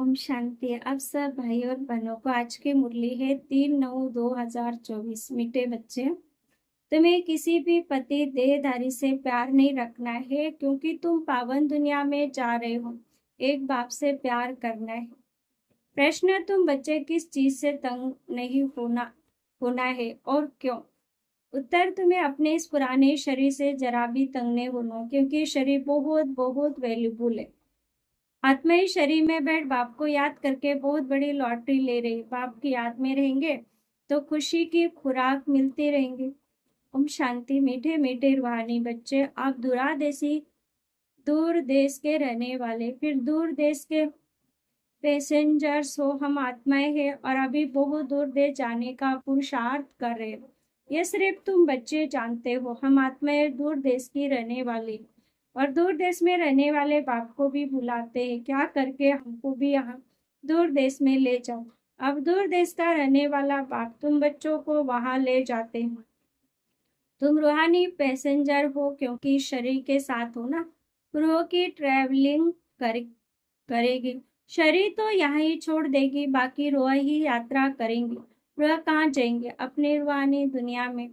ओम शांति। अब सब भाई और बहनों को आज की मुरली है 3/9/2024। मीठे बच्चे, तुम्हें किसी भी पति देहधारी से प्यार नहीं रखना है, क्योंकि तुम पावन दुनिया में जा रहे हो। एक बाप से प्यार करना है। प्रश्न, तुम बच्चे किस चीज से तंग नहीं होना है और क्यों? उत्तर, तुम्हें अपने इस पुराने शरीर से जरा भी तंग नहीं होना, क्योंकि शरीर बहुत बहुत वैल्यूबल है। आत्मा शरीर में बैठ बाप को याद करके बहुत बड़ी लॉटरी ले रही। बाप की याद में रहेंगे तो खुशी की खुराक मिलती रहेंगी। ओम शांति। मीठे मीठे रूहानी बच्चे, आप दूर देश के रहने वाले, फिर दूर देश के पैसेंजर्स हो। हम आत्माएं हैं और अभी बहुत दूर देश जाने का पुरुषार्थ कर रहे हो। ये सिर्फ तुम बच्चे जानते हो। हम आत्माएं दूर देश की रहने वाली, और दूर देश में रहने वाले बाप को भी बुलाते हैं। क्या करके हमको भी यहाँ दूर देश में ले जाओ। अब दूर देश का रहने वाला बाप तुम बच्चों को वहां ले जाते हैं। तुम रूहानी पैसेंजर हो, क्योंकि शरीर के साथ हो ना। रूह की ट्रैवलिंग करेगी। शरीर तो यहाँ ही छोड़ देगी, बाकी रूह ही यात्रा करेंगी। रूह कहाँ जाएंगे? अपने रूहानी दुनिया में,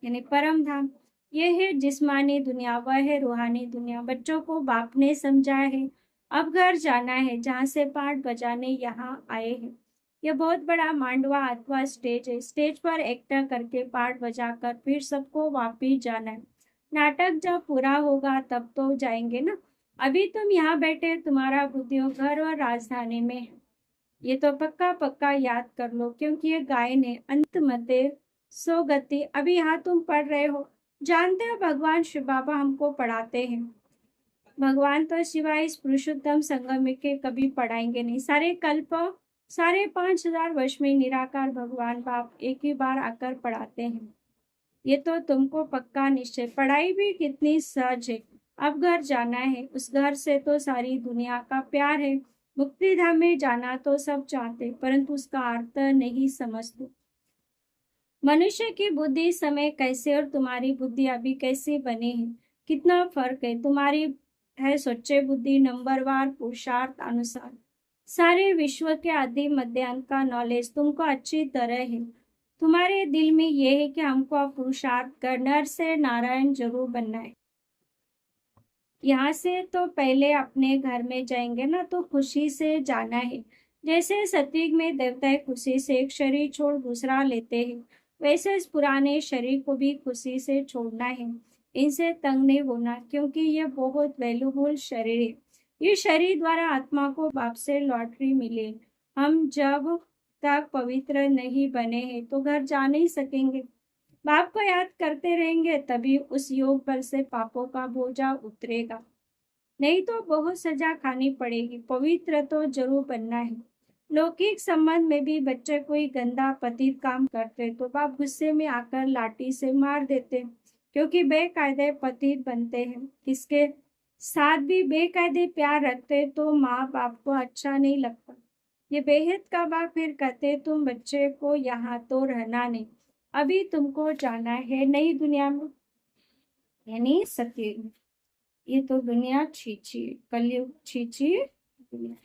यानी परम धाम। ये है जिस्मानी दुनिया, वह है रूहानी दुनिया। बच्चों को बाप ने समझाया है, अब घर जाना है जहाँ से पाठ बजाने यहाँ आए हैं। यह बहुत बड़ा मांडवा अथवा स्टेज है। स्टेज पर एक्टर करके पाठ बजाकर फिर सबको वापिस जाना है। नाटक जब पूरा होगा तब तो जाएंगे ना। अभी तुम यहाँ बैठे, तुम्हारा बुद्धि घर और राजधानी में है। ये तो पक्का पक्का याद कर लो, क्योंकि ये गायन है अंत मते सो गति। अभी यहाँ तुम पढ़ रहे हो। जानते हो भगवान शिव बाबा हमको पढ़ाते हैं। भगवान तो सिवाय इस पुरुषोत्तम संगम के कभी पढ़ाएंगे नहीं। सारे 5,000 वर्ष में निराकार भगवान बाप एक ही बार आकर पढ़ाते हैं। ये तो तुमको पक्का निश्चय। पढ़ाई भी कितनी सहज है। अब घर जाना है। उस घर से तो सारी दुनिया का प्यार है। मुक्ति धाम में जाना तो सब चाहते, परंतु उसका अर्थ नहीं समझते। मनुष्य की बुद्धि समय कैसे और तुम्हारी बुद्धि अभी कैसे बने हैं, कितना फर्क है। तुम्हारी है सच्चे बुद्धि नंबरवार पुरुषार्थ अनुसार। सारे विश्व के आदि मध्य अंत का नॉलेज तुमको अच्छी तरह है। तुम्हारे दिल में यह है कि हमको अब पुरुषार्थ कर नर से नारायण जरूर बनना है। यहाँ से तो पहले अपने घर में जाएंगे ना, तो खुशी से जाना है। जैसे सतयुग में देवता खुशी से एक शरीर छोड़ दूसरा लेते हैं, वैसे इस पुराने शरीर को भी खुशी से छोड़ना है। इनसे तंग नहीं होना, क्योंकि ये बहुत वैल्यूबल शरीर है। ये शरीर द्वारा आत्मा को बाप से लॉटरी मिले। हम जब तक पवित्र नहीं बने हैं तो घर जा नहीं सकेंगे। बाप को याद करते रहेंगे, तभी उस योग बल से पापों का बोझा उतरेगा। नहीं तो बहुत सजा खानी पड़ेगी। पवित्र तो जरूर बनना है। लौकिक संबंध में भी बच्चे कोई गंदा पतित काम करते तो बाप गुस्से में आकर लाठी से मार देते, क्योंकि बेकायदे पतित बनते हैं। किसके साथ भी बेकायदे प्यार रखते तो माँ बाप को अच्छा नहीं लगता। ये बेहद का बाप फिर कहते, तुम बच्चे को यहाँ तो रहना नहीं, अभी तुमको जाना है नई दुनिया में, यानी सत्य। ये तो दुनिया छीछी, कलयुग छीछी दुनिया।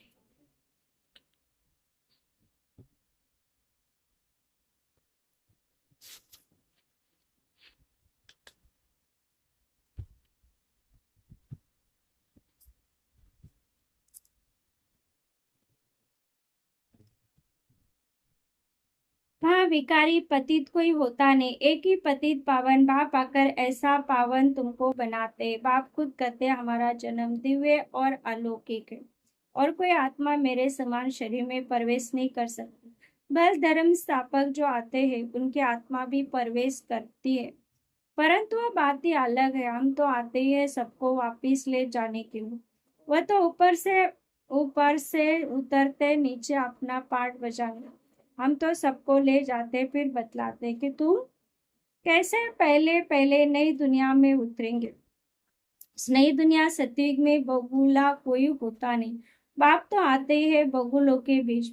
वहाँ विकारी पतित कोई होता नहीं, एक ही पतित पावन बाप आकर ऐसा पावन तुमको बनाते। बाप खुद कहते हमारा जन्म दिव्य और अलौकिक है, और कोई आत्मा मेरे समान शरीर में प्रवेश नहीं कर सकती। बस धर्म स्थापक जो आते हैं उनकी आत्मा भी प्रवेश करती है, परंतु वह बात ही अलग है। हम तो आते ही है सबको वापिस ले जाने के लिए। वह तो ऊपर से उतरते नीचे अपना पाठ बजाने। हम तो सबको ले जाते फिर बतलाते कि तुम कैसे पहले पहले नई दुनिया में उतरेंगे। इस नई दुनिया सतयुग में बगुला कोई होता नहीं। बाप तो आते ही है बगुलों के बीच।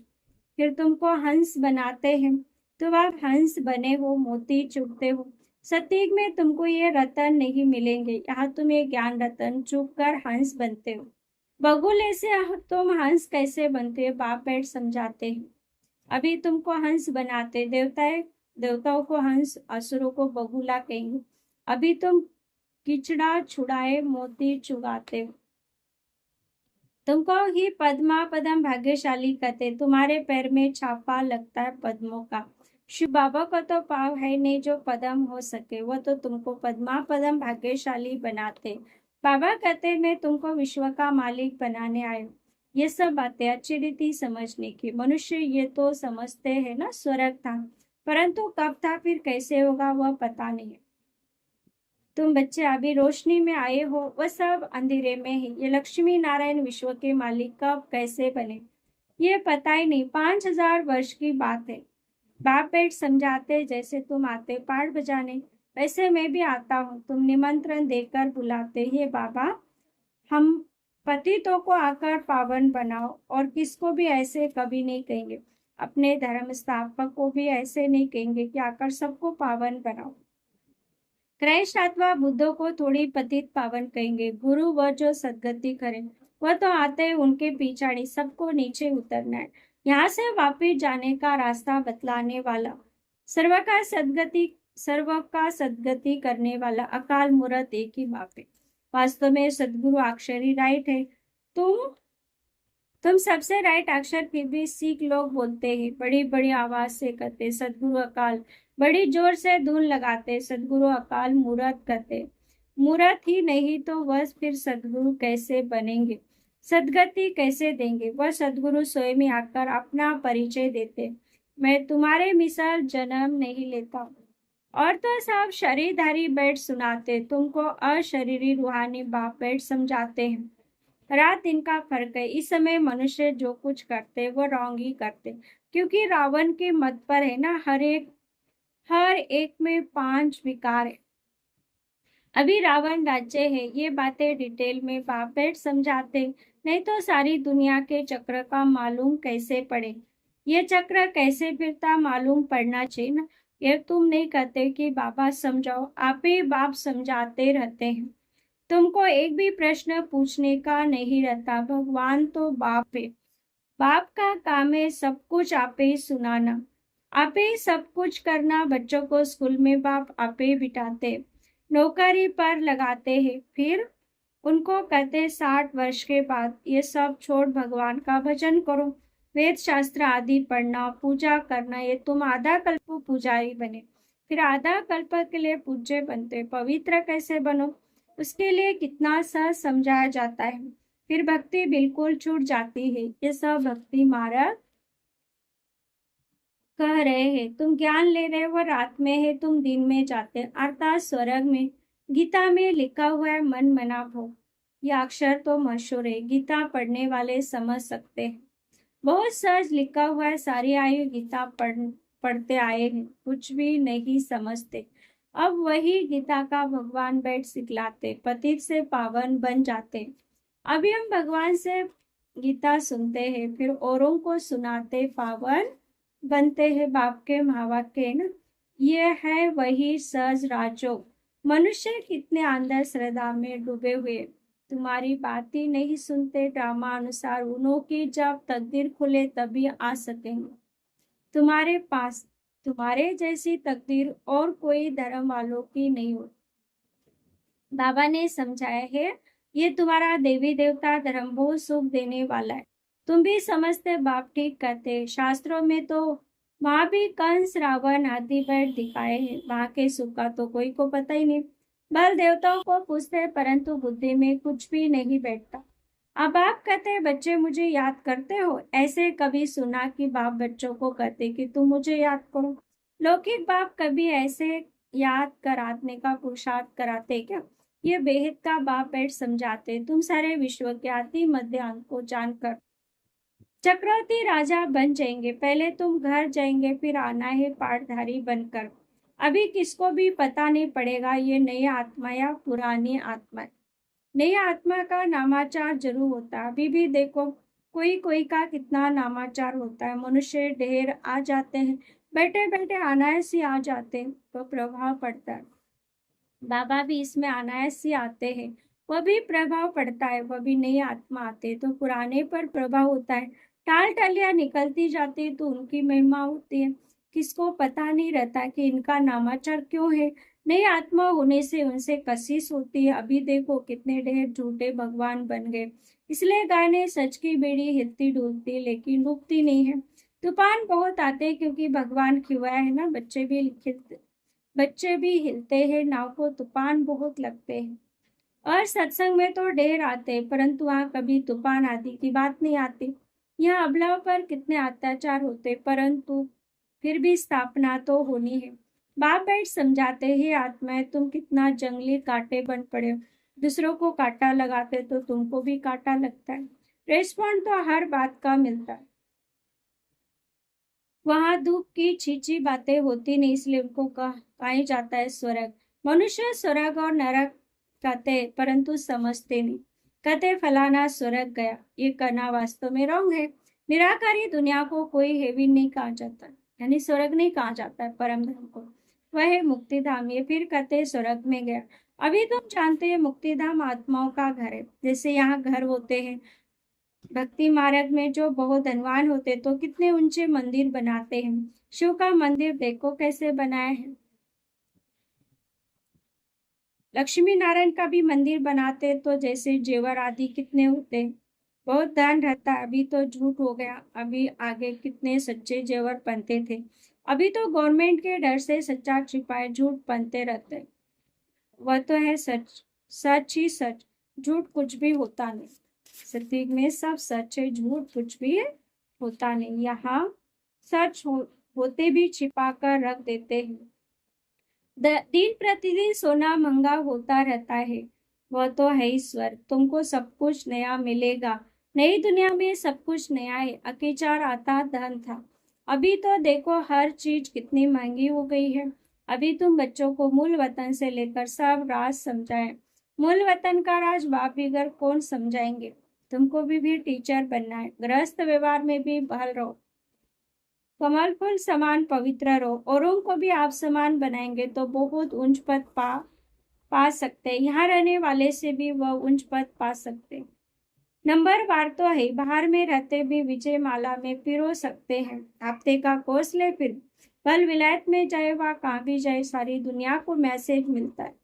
फिर तुमको हंस बनाते हैं, तो आप हंस बने हो, मोती चुगते हो। सतयुग में तुमको ये रतन नहीं मिलेंगे। यहाँ तुम ये ज्ञान रतन चुग कर हंस बनते हो। बगुले से तुम हंस कैसे बनते, बाप बैठ समझाते हैं। अभी तुमको हंस बनाते, देवताओं को हंस, असुरों को बगुला कहेंगे। अभी तुम किचड़ा छुड़ाए मोती चुगाते हो। तुमको ही पद्मा पदम भाग्यशाली कहते, तुम्हारे पैर में छापा लगता है पद्मों का। शिव बाबा को तो पाव है नहीं जो पदम हो सके, वो तो तुमको पद्मा पदम भाग्यशाली बनाते। बाबा कहते मैं तुमको विश्व का मालिक बनाने आया। ये सब बातें अच्छी रीति समझने की। मनुष्य ये तो समझते हैं ना स्वर्ग था, परंतु कब था फिर कैसे होगा वह पता नहीं है। तुम बच्चे अभी रोशनी में आए हो, वह सब अंधेरे में है। ये लक्ष्मी नारायण विश्व के मालिक कब कैसे बने ये पता ही नहीं। 5000 वर्ष की बात है। बाप बेट समझाते, जैसे तुम आते पाठ बजाने वैसे मैं भी आता हूँ। तुम निमंत्रण देकर बुलाते, हे बाबा हम पतितों को आकर पावन बनाओ, और किसको भी ऐसे कभी नहीं कहेंगे। अपने धर्म स्थापक को भी ऐसे नहीं कहेंगे कि आकर सबको पावन बनाओ। कृष्ण अथवा बुद्धों को थोड़ी पतित पावन कहेंगे। गुरु वह जो सदगति करे, वह तो आते हैं उनके पिछाड़ी सबको नीचे उतरना है। यहाँ से वापिस जाने का रास्ता बतलाने वाला, सर्व का सदगति करने वाला अकाल मूर्त एक ही बाप है। वास्तव में सदगुरु अक्षरी राइट है। तुम सबसे राइट अक्षर फिर भी सिख लोग बोलते हैं, बड़ी बड़ी आवाज से कहते सदगुरु अकाल, बड़ी जोर से धुन लगाते सदगुरु अकाल मूर्त कहते। मूर्त ही नहीं तो वह फिर सदगुरु कैसे बनेंगे, सदगति कैसे देंगे। वह सदगुरु स्वयं ही आकर अपना परिचय देते, मैं तुम्हारे मिसाल जन्म नहीं लेता। और तो सब शरीरधारी बैठ सुनाते, तुमको अशरीरी रूहानी बाप बैठ समझाते हैं। रात दिन का फर्क है। इस समय मनुष्य जो कुछ करते वो रॉन्ग ही करते, क्योंकि रावण के मत पर है ना, हर एक में 5 विकार है। अभी रावण राज्य है, ये बातें डिटेल में बाप बैठ समझाते, नहीं तो सारी दुनिया के चक्र का मालूम कैसे पड़े। ये चक्र कैसे फिरता मालूम पड़ना चाहिए ना। ये तुम नहीं कहते कि बाबा समझाओ, आप ही बाप समझाते रहते हैं। तुमको एक भी प्रश्न पूछने का नहीं रहता। भगवान तो बाप है, बाप का काम है सब कुछ आप ही सुनाना, आप ही सब कुछ करना। बच्चों को स्कूल में बाप आप ही बिठाते, नौकरी पर लगाते हैं, फिर उनको कहते 60 वर्ष के बाद ये सब छोड़ भगवान का भजन करो, वेद शास्त्र आदि पढ़ना, पूजा करना। ये तुम आधा कल्प पुजारी बने, फिर आधा कल्प के लिए पूज्य बनते। पवित्र कैसे बनो, उसके लिए कितना सा समझाया जाता है, फिर भक्ति बिल्कुल छूट जाती है। ये सब भक्ति मार्ग कह रहे हैं। तुम ज्ञान ले रहे हो, रात में है, तुम दिन में जाते, अर्थात स्वर्ग में। गीता में लिखा हुआ है मन मना भोग। यह अक्षर तो मशहूर है, गीता पढ़ने वाले समझ सकते हैं। बहुत सहज लिखा हुआ है, सारी आयु गीता पढ़ते आए हैं, कुछ भी नहीं समझते। अब वही गीता का भगवान बैठ सिखलाते, पतित से पावन बन जाते। अभी हम भगवान से गीता सुनते हैं, फिर औरों को सुनाते, पावन बनते हैं। बाप के महावाक्य ना, ये है वही सहज राजयोग। मनुष्य कितने अंदर श्रद्धा में डूबे हुए, तुम्हारी बात ही नहीं सुनते। ड्रामा अनुसार उन्हों की जब तकदीर खुले तभी आ सकेंगे तुम्हारे पास। तुम्हारे जैसी तकदीर और कोई धर्म वालों की नहीं होती। बाबा ने समझाया है, ये तुम्हारा देवी देवता धर्म बहुत सुख देने वाला है। तुम भी समझते, बाप ठीक कहते। शास्त्रों में तो वहां भी कंस रावण आदि बैठ दिखाए हैं, वहां के सुख का तो कोई को पता ही नहीं। बल देवताओं को पूछते, परंतु बुद्धि में कुछ भी नहीं बैठता। अब आप कहते बच्चे मुझे याद करते हो, ऐसे कभी सुना कि बाप बच्चों को कहते कि तुम मुझे याद करो। लौकिक बाप कभी ऐसे याद कराने का पुरुषार्थ कराते क्या? ये बेहद का बाप बैठ समझाते, तुम सारे विश्व के आदि मध्य अंत को जानकर चक्रवर्ती राजा बन जाएंगे। पहले तुम घर जाएंगे, फिर आना है पाठधारी बनकर। अभी किसको भी पता नहीं पड़ेगा ये नई आत्मा या पुरानी आत्मा है। नई आत्मा का नामाचार जरूर होता है। अभी भी देखो कोई कोई का कितना नामाचार होता है। मनुष्य ढेर आ जाते हैं, बैठे बैठे अनायास ही आ जाते हैं, तो प्रभाव पड़ता है। बाबा भी इसमें अनायास ही आते हैं, वह भी प्रभाव पड़ता है, वह भी नई आत्मा आते तो पुराने पर प्रभाव होता है। टाल टलियां निकलती जाती तो उनकी महिमा होती है। किसको पता नहीं रहता कि इनका नामाचर क्यों है। नई आत्मा होने से उनसे कशिश होती है। अभी देखो कितने ढेर झूठे भगवान बन गए। इसलिए गाने सच की बेड़ी हिलती डुलती लेकिन डूबती नहीं है। तूफान बहुत आते हैं क्योंकि भगवान खिवाया है ना, बच्चे भी हिलते हैं, नाव को तूफान बहुत लगते हैं। और सत्संग में तो ढेर आते परंतु वहां कभी तूफान आदि की बात नहीं आती। यहाँ अबलाओं पर कितने अत्याचार होते परंतु फिर भी स्थापना तो होनी है। बाप बैठ समझाते हैं, आत्माएं तुम कितना जंगली कांटे बन पड़े हो। दूसरों को कांटा लगाते तो तुमको भी कांटा लगता है। रेस्पॉन्ड तो हर बात का मिलता है। वहां दुख की छीछी बातें होती नहीं, इसलिए उनको कहा जाता है स्वर्ग। मनुष्य स्वर्ग और नरक कहते परंतु समझते नहीं। कहते फलाना स्वर्ग गया, ये कहना वास्तव में रॉन्ग है। निराकारी दुनिया को कोई हेवन नहीं कहा जाता, यानी स्वर्ग नहीं कहा जाता है परम धाम को। वह है मुक्ति धाम, ये फिर कहते स्वर्ग में गया। अभी तुम जानते हैं मुक्ति धाम आत्माओं का घर है। जैसे यहाँ घर होते हैं, भक्ति मार्ग में जो बहुत धनवान होते तो कितने ऊंचे मंदिर बनाते हैं। शिव का मंदिर देखो कैसे बनाया है। लक्ष्मी नारायण का भी मंदिर बनाते तो जैसे जेवर आदि कितने होते, बहुत धन रहता। अभी तो झूठ हो गया, अभी आगे कितने सच्चे जेवर बनते थे। अभी तो गवर्नमेंट के डर से सच्चा छिपाए झूठ बनते रहते। वह तो है सच, सच ही सच, झूठ कुछ भी होता नहीं। सत्युग में सब सच है, झूठ कुछ भी होता नहीं। यहाँ होते भी छिपा कर रख देते हैं। दिन प्रतिदिन सोना महंगा होता रहता है। वह तो है ईश्वर, तुमको सब कुछ नया मिलेगा। नई दुनिया में सब कुछ नया है। अकेचार आता धन था, अभी तो देखो हर चीज कितनी महंगी हो गई है। अभी तुम बच्चों को मूल वतन से लेकर सब राज समझाए। मूल वतन का राज बाप बिगर कौन समझाएंगे। तुमको भी टीचर बनना है। गृहस्थ व्यवहार में भी बहल रहो, कमल फूल समान पवित्र रहो। औरों को भी आप समान बनाएंगे तो बहुत ऊंच पद पा सकते हैं। यहाँ रहने वाले से भी वह ऊंच पद पा सकते। नंबर बार तो है, बाहर में रहते भी विजय माला में पिरो सकते हैं। हफ्ते का कोर्स ले फिर बल विलायत में जाए, वह कहाँ भी जाए सारी दुनिया को मैसेज मिलता है।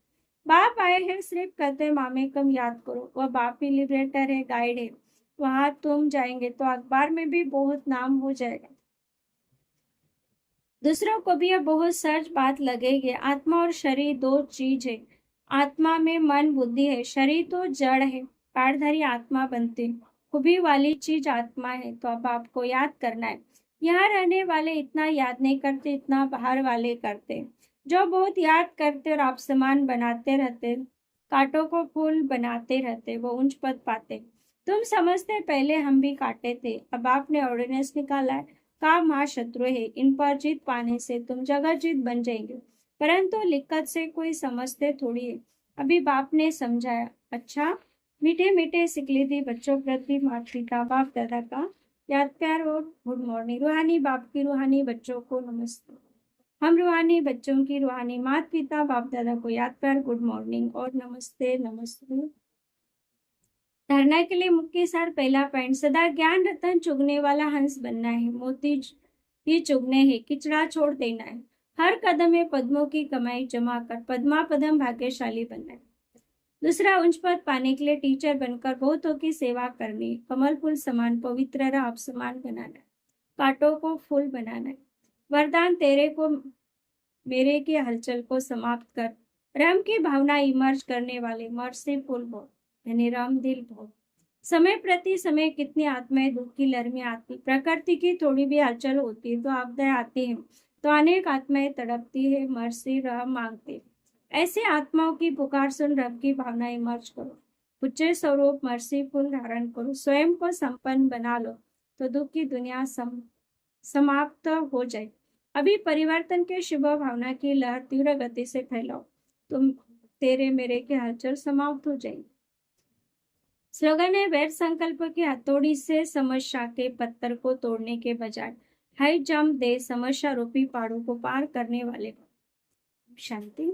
बाप आए हैं सिर्फ कहते मामे कम याद करो। वह बाप ही लिबरेटर है, गाइड है। वहां तुम जाएंगे तो अखबार में भी बहुत नाम हो जाएगा। दूसरों को भी यह बहुत सच बात लगेगी। आत्मा और शरीर दो चीज है। आत्मा में मन बुद्धि है, शरीर तो जड़ है। पारधारी आत्मा बनते, खुबी वाली चीज आत्मा है। तो अब आपको याद करना है। यहाँ रहने वाले इतना याद नहीं करते, इतना बाहर वाले करते। जो बहुत याद करते और आप समान बनाते रहते, कांटों को फूल बनाते रहते, वो ऊंच पद पाते। तुम समझते पहले हम भी काटे थे, अब आपने ऑर्डिनेंस निकाला है। काम महाशत्रु है, इन पर जीत पाने से तुम जगह जीत बन जाएंगे। परंतु लिक्कत से कोई समझते थोड़ी है। अभी बाप ने समझाया। अच्छा, मीठे मीठे सिकली थी बच्चों प्रति माता पिता बाप दादा का याद प्यार और गुड मॉर्निंग। रूहानी बाप की रूहानी बच्चों को नमस्ते। हम रूहानी बच्चों की रूहानी माता पिता बाप दादा को याद प्यार गुड मॉर्निंग और नमस्ते नमस्ते। धारणा के लिए मुख्य सार पहला पॉइंट, सदा ज्ञान रतन चुगने वाला हंस बनना है। मोती ही चुगने हैं, किचड़ा छोड़ देना है। हर कदम में पद्मों की कमाई जमा कर पद्मा पदम भाग्यशाली बनना है। दूसरा, उच्च पद पाने के लिए टीचर बनकर बहुतों की सेवा करनी। कमल फूल समान पवित्र आप समान बनाना है, कांटों को फूल बनाना है। वरदान, तेरे को मेरे की हलचल को समाप्त कर राम की भावना इमर्ज करने वाले मर्सीफुल भव, यानी राम दिल भव। समय प्रति समय कितनी आत्माएं दुख की लहर में आती। प्रकृति की थोड़ी भी हलचल होती है तो आपदाएं आती है, तो अनेक आत्माएं तड़पती है, मर्सी राम मांगती। ऐसे आत्माओं की पुकार सुन रब की भावना इमर्ज करो। उच्च स्वरूप मर्सीफुल धारण करो, स्वयं को संपन्न बना लो तो दुख की दुनिया समाप्त हो जाए। अभी परिवर्तन के शुभ भावना की लहर तीव्र गति से फैलाओ, तुम तेरे मेरे के हलचल समाप्त हो जाएगी। स्लोगन है, वैर संकल्प की हथौड़ी से समस्या के पत्थर को तोड़ने के बजाय हाई जंप दे समस्या रूपी पहाड़ों को पार करने वाले को। शांति।